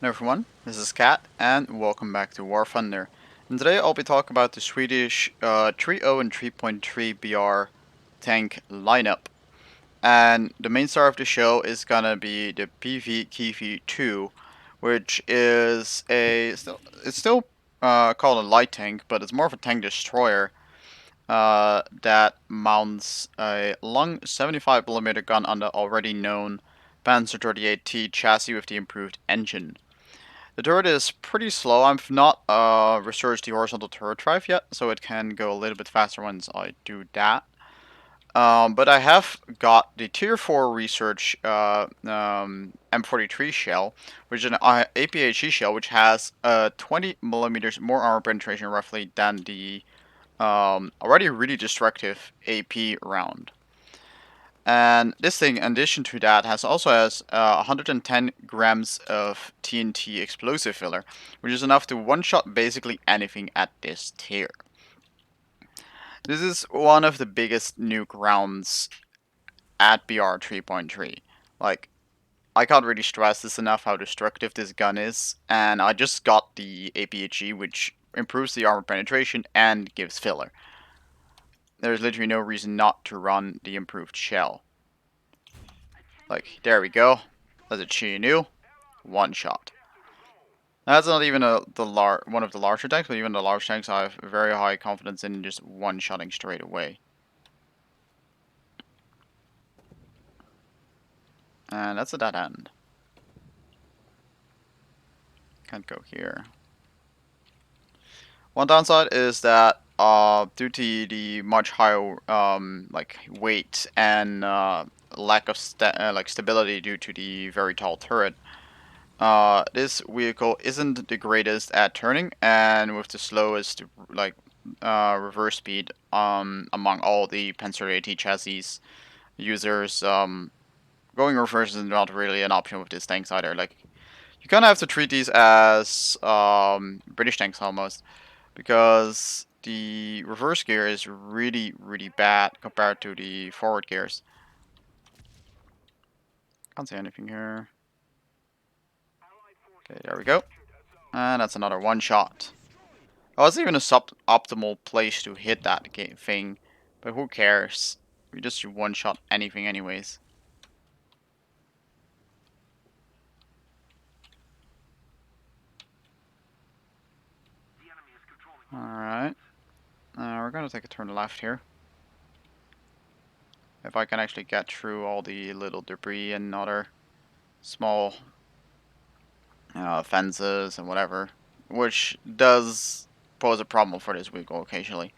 Hello everyone, this is Kat, and welcome back to War Thunder. And today I'll be talking about the Swedish 3.0 and 3.3 BR tank lineup. And the main star of the show is gonna be the PV Kiwi 2, which is it's still called a light tank, but it's more of a tank destroyer that mounts a long 75mm gun on the already known Panzer 38T chassis with the improved engine. The turret is pretty slow. I've not researched the horizontal turret drive yet, so it can go a little bit faster once I do that. But I have got the Tier 4 research M43 shell, which is an APHE shell, which has 20mm more armor penetration roughly than the already really destructive AP round. And this thing, in addition to that, also has 110 grams of TNT explosive filler, which is enough to one-shot basically anything at this tier. This is one of the biggest nuke rounds at BR 3.3. Like, I can't really stress this enough how destructive this gun is, and I just got the APHE, which improves the armor penetration and gives filler. There's literally no reason not to run the improved shell. Like, there we go. That's a Chi-Nu. One shot. That's not even one of the larger tanks, but even the large tanks I have very high confidence in just one-shotting straight away. And that's a dead end. Can't go here. One downside is that due to the much higher like weight and lack of stability due to the very tall turret, this vehicle isn't the greatest at turning, and with the slowest reverse speed among all the Panzer AT chassis users, going reverse is not really an option with these tanks either. Like, you kind of have to treat these as British tanks almost, because the reverse gear is really bad compared to the forward gears. Can't see anything here. Okay, there we go. And that's another one shot. Oh, it's even a sub-optimal place to hit that thing, but who cares? We just one-shot anything anyways. Alright. We're gonna take a turn left here. If I can actually get through all the little debris and other small fences and whatever, which does pose a problem for this vehicle occasionally.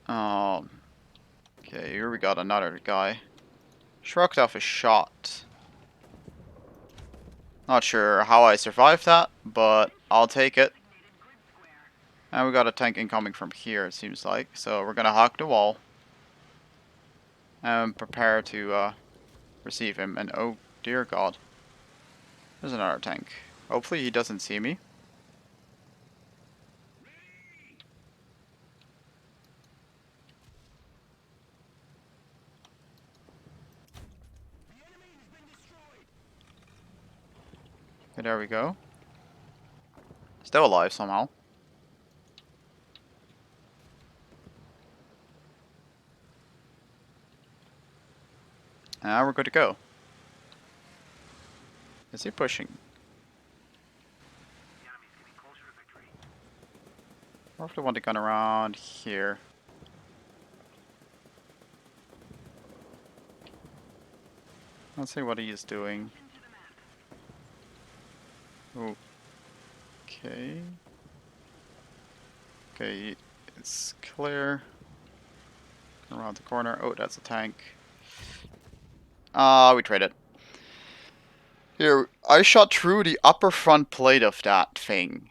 Okay, here we got another guy. Shrugged off a shot. Not sure how I survived that, but I'll take it. And we got a tank incoming from here, it seems like. So we're gonna hug the wall and prepare to receive him. And oh dear God, there's another tank. Hopefully he doesn't see me. Okay, there we go. Still alive somehow. Now we're good to go. Is he pushing? Or if they want to gun around here. Let's see what he is doing. Okay. Okay, it's clear. Around the corner. Oh, that's a tank. We traded. Here, I shot through the upper front plate of that thing,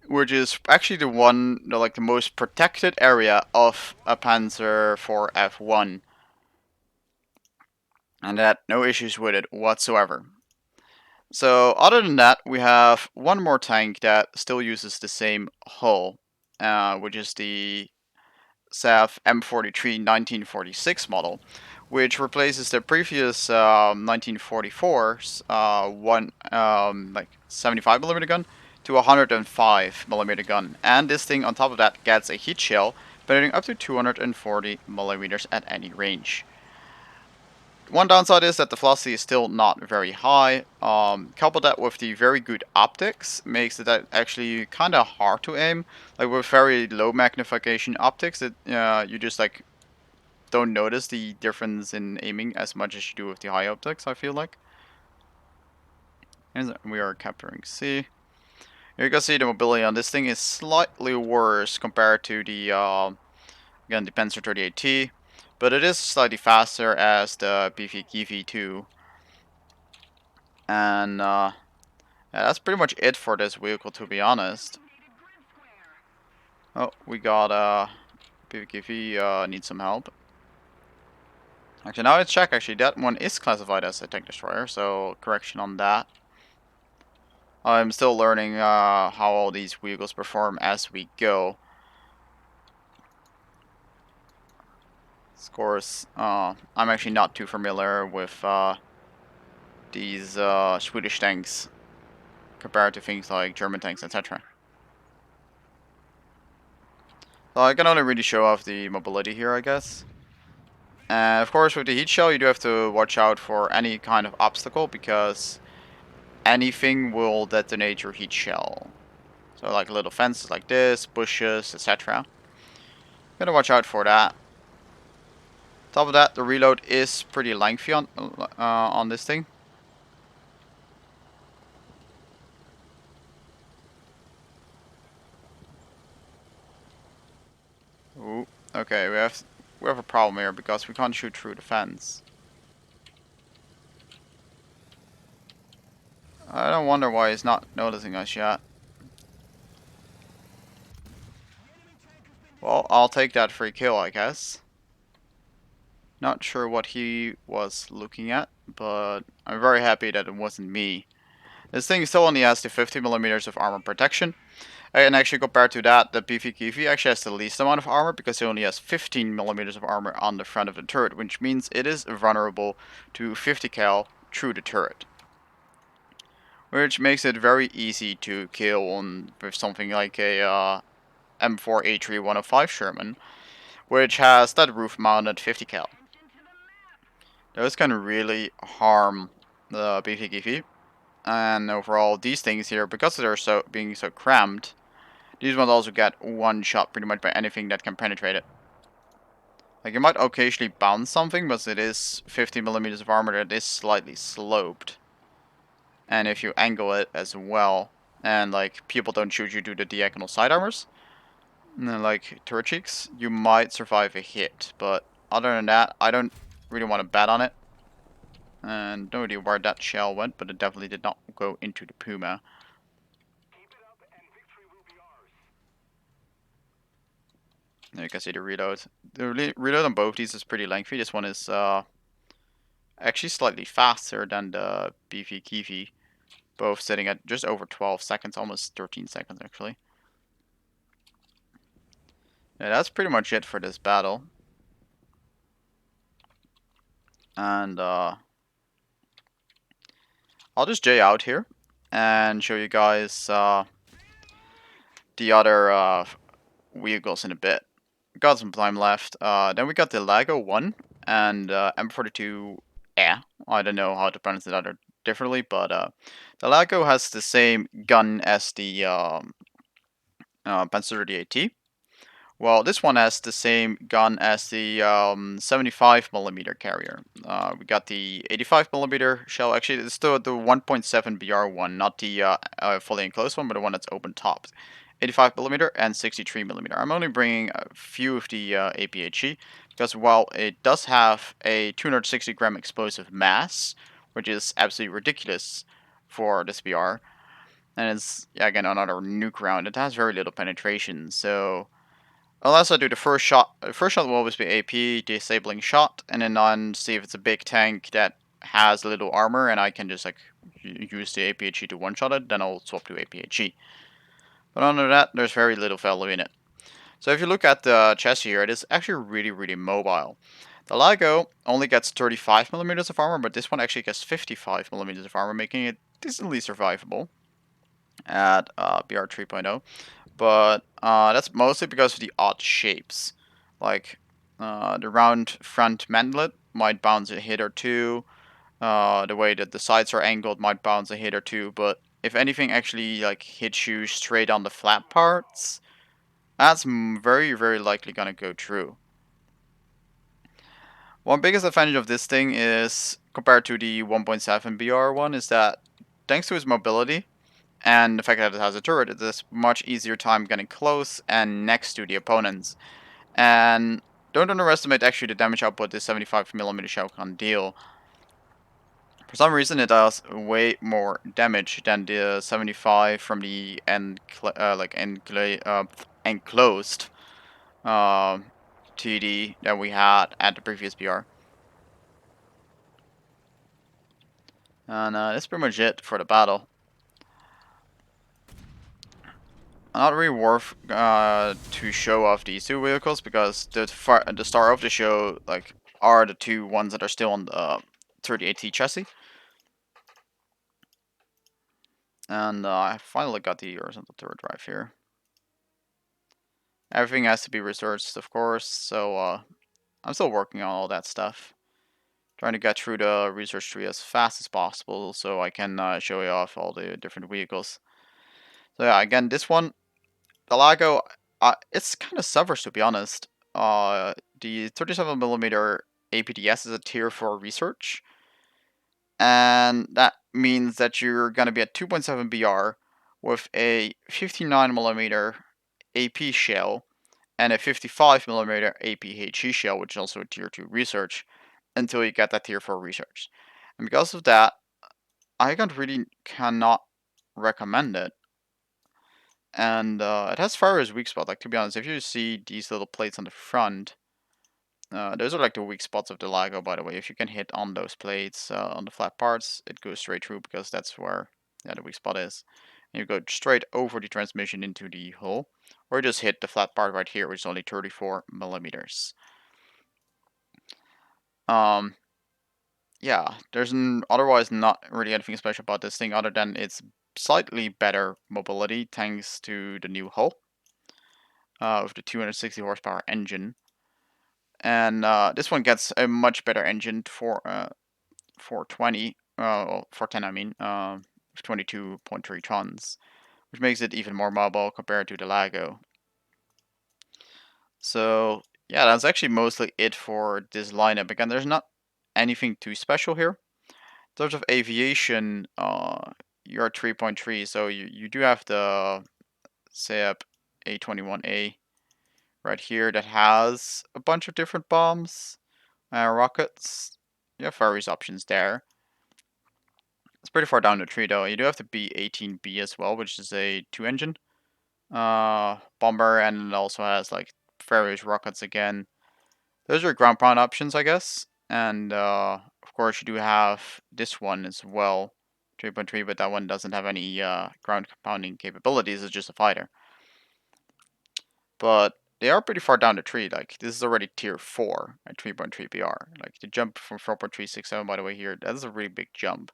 which is actually the most protected area of a Panzer IV F1. And I had no issues with it whatsoever. So, other than that, we have one more tank that still uses the same hull, which is the SAF M43 1946 model, which replaces the previous 1944's one like 75 millimeter gun to a 105 millimeter gun, and this thing on top of that gets a heat shield penetrating up to 240 millimeters at any range. One downside is that the velocity is still not very high. Couple that with the very good optics makes it actually kind of hard to aim. Like with very low magnification optics, you just like don't notice the difference in aiming as much as you do with the high optics, I feel like. And we are capturing C. Here you can see the mobility on this thing is slightly worse compared to the, again, the Panzer 38T. But it is slightly faster as the BV 2. And yeah, that's pretty much it for this vehicle, to be honest. Oh, we got BV needs some help. Actually, now let's check. Actually, that one is classified as a tank destroyer, so correction on that. I'm still learning how all these vehicles perform as we go. Of course, I'm actually not too familiar with these Swedish tanks compared to things like German tanks, etc. So I can only really show off the mobility here, I guess. And of course, with the heat shell, you do have to watch out for any kind of obstacle because anything will detonate your heat shell. So like little fences like this, bushes, etc. Gotta watch out for that. Top of that, the reload is pretty lengthy on this thing. Ooh, okay, we have a problem here because we can't shoot through the fence. I don't wonder why he's not noticing us yet. Well, I'll take that free kill, I guess. Not sure what he was looking at, but I'm very happy that it wasn't me. This thing still only has the 50 millimeters of armor protection. And actually, compared to that, the PvKV actually has the least amount of armor because it only has 15 millimeters of armor on the front of the turret, which means it is vulnerable to 50 cal through the turret. Which makes it very easy to kill with something like a M4A3 105 Sherman, which has that roof-mounted 50 cal. Those can really harm the PvKV. And overall, these things here, because they're being so cramped, these ones also get one shot pretty much by anything that can penetrate it. Like, you might occasionally bounce something, but it is 50 millimeters of armor that is slightly sloped. And if you angle it as well, and like people don't shoot you due to diagonal side armors, like turret cheeks, you might survive a hit. But other than that, I don't really want to bet on it. And no idea where that shell went, but it definitely did not go into the Puma. There you can see the reload. The reload on both these is pretty lengthy. This one is actually slightly faster than the Beefy Kiwi. Both sitting at just over 12 seconds, almost 13 seconds actually. Yeah, that's pretty much it for this battle. And I'll just J out here and show you guys the other vehicles in a bit. Got some time left. Then we got the Lago 1 and M42 Air. I don't know how to pronounce it other differently, but the Lago has the same gun as the Panzer 38T. Well, this one has the same gun as the 75 millimeter carrier. We got the 85 millimeter shell. Actually, it's the 1.7 BR one, not the fully enclosed one, but the one that's open topped. 85 millimeter and 63 millimeter. I'm only bringing a few of the APHE because while it does have a 260 gram explosive mass, which is absolutely ridiculous for this BR, and it's again another nuke round, it has very little penetration. So unless I do the first shot will always be AP, disabling shot, and then on see if it's a big tank that has little armor and I can just like use the APHE to one-shot it, then I'll swap to APHE. But under that, there's very little value in it. So if you look at the chassis here, it is actually really, really mobile. The Lago only gets 35 millimeters of armor, but this one actually gets 55 millimeters of armor, making it decently survivable at BR 3.0. But that's mostly because of the odd shapes. Like the round front mantlet might bounce a hit or two. The way that the sides are angled might bounce a hit or two. But if anything actually like hits you straight on the flat parts, that's very, very likely gonna go true. One biggest advantage of this thing is, compared to the 1.7 BR one, is that thanks to its mobility and the fact that it has a turret, it is much easier time getting close and next to the opponents. And don't underestimate actually the damage output this 75mm shell can deal. For some reason, it does way more damage than the 75 from the enclosed TD that we had at the previous BR. And that's pretty much it for the battle. Not really worth to show off these two vehicles because the star of the show like are the two ones that are still on the 38T chassis. And I finally got the horizontal turret drive here. Everything has to be researched, of course, so I'm still working on all that stuff. Trying to get through the research tree as fast as possible so I can show you off all the different vehicles. So yeah, again, this one, the Lago, it's kind of suffers to be honest. The 37mm APDS is a tier 4 research, and that means that you're gonna be at 2.7 BR with a 59mm AP shell and a 55mm APHE shell, which is also a tier 2 research, until you get that tier 4 research. And because of that, I cannot recommend it. And it has Fire's weak spot. Like, to be honest, if you see these little plates on the front, those are like the weak spots of the Lago, by the way. If you can hit on those plates on the flat parts, it goes straight through because that's where the weak spot is. And you go straight over the transmission into the hull, or you just hit the flat part right here, which is only 34mm. Um, yeah, there's otherwise not really anything special about this thing other than its slightly better mobility thanks to the new hull with the 260 horsepower engine. And this one gets a much better engine for 420, 410 I mean, 22.3 tons, which makes it even more mobile compared to the Lago. So yeah, that's actually mostly it for this lineup. Again, there's not anything too special here. In terms of aviation, you're 3.3, so you do have the SEAP A21A right here that has a bunch of different bombs, rockets. You have various options there. It's pretty far down the tree though. You do have the B-18B as well, which is a 2-engine bomber, and it also has like various rockets again. Those are ground pound options, I guess. And of course, you do have this one as well, 3.3, but that one doesn't have any ground pounding capabilities. It's just a fighter. But they are pretty far down the tree. Like, this is already tier 4 at 3.3 BR. Like, the jump from 4.367, by the way, here, that is a really big jump.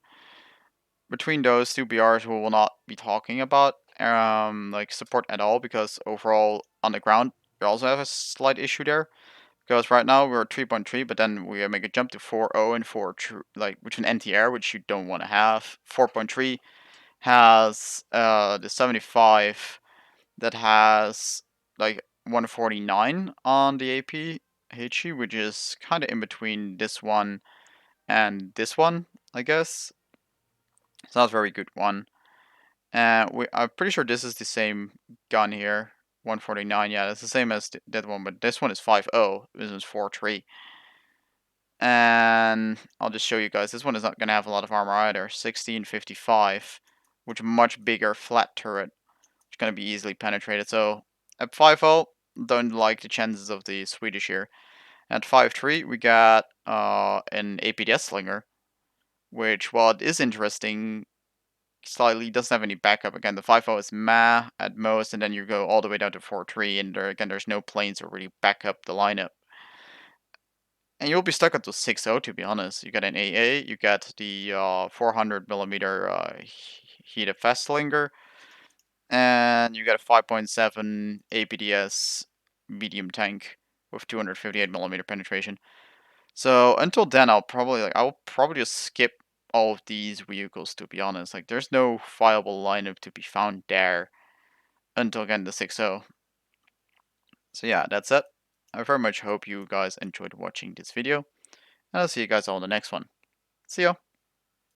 Between those two BRs, we will not be talking about like support at all, because overall on the ground, we also have a slight issue there. Because right now we're at 3.3, but then we make a jump to 4.0 and 4, like, which an NTR, which you don't want to have. 4.3 has the 75 that has like 149 on the AP HE, which is kind of in between this one and this one, I guess. It's not a very good one. And I'm pretty sure this is the same gun here. 149, yeah, it's the same as that one, but this one is 5.0, this is 4.3. And I'll just show you guys, this one is not going to have a lot of armor either. 1655, which much bigger flat turret. It's going to be easily penetrated. So at 5.0, don't like the chances of the Swedish here. At 5.3, we got an APDS slinger, which, while it is interesting, slightly doesn't have any backup. Again, the 5.0 is meh at most, and then you go all the way down to 4.3, and again, there's no planes to really back up the lineup. And you'll be stuck at the 6.0 to be honest. You get an AA, you get the 400 millimeter heated Festlinger, and you get a 5.7 APDS medium tank with 258 millimeter penetration. So until then, I'll probably just skip all of these vehicles to be honest. Like there's no viable lineup to be found there until again the 6.0. So yeah, that's it. I very much hope you guys enjoyed watching this video, and I'll see you guys all in the next one. See ya!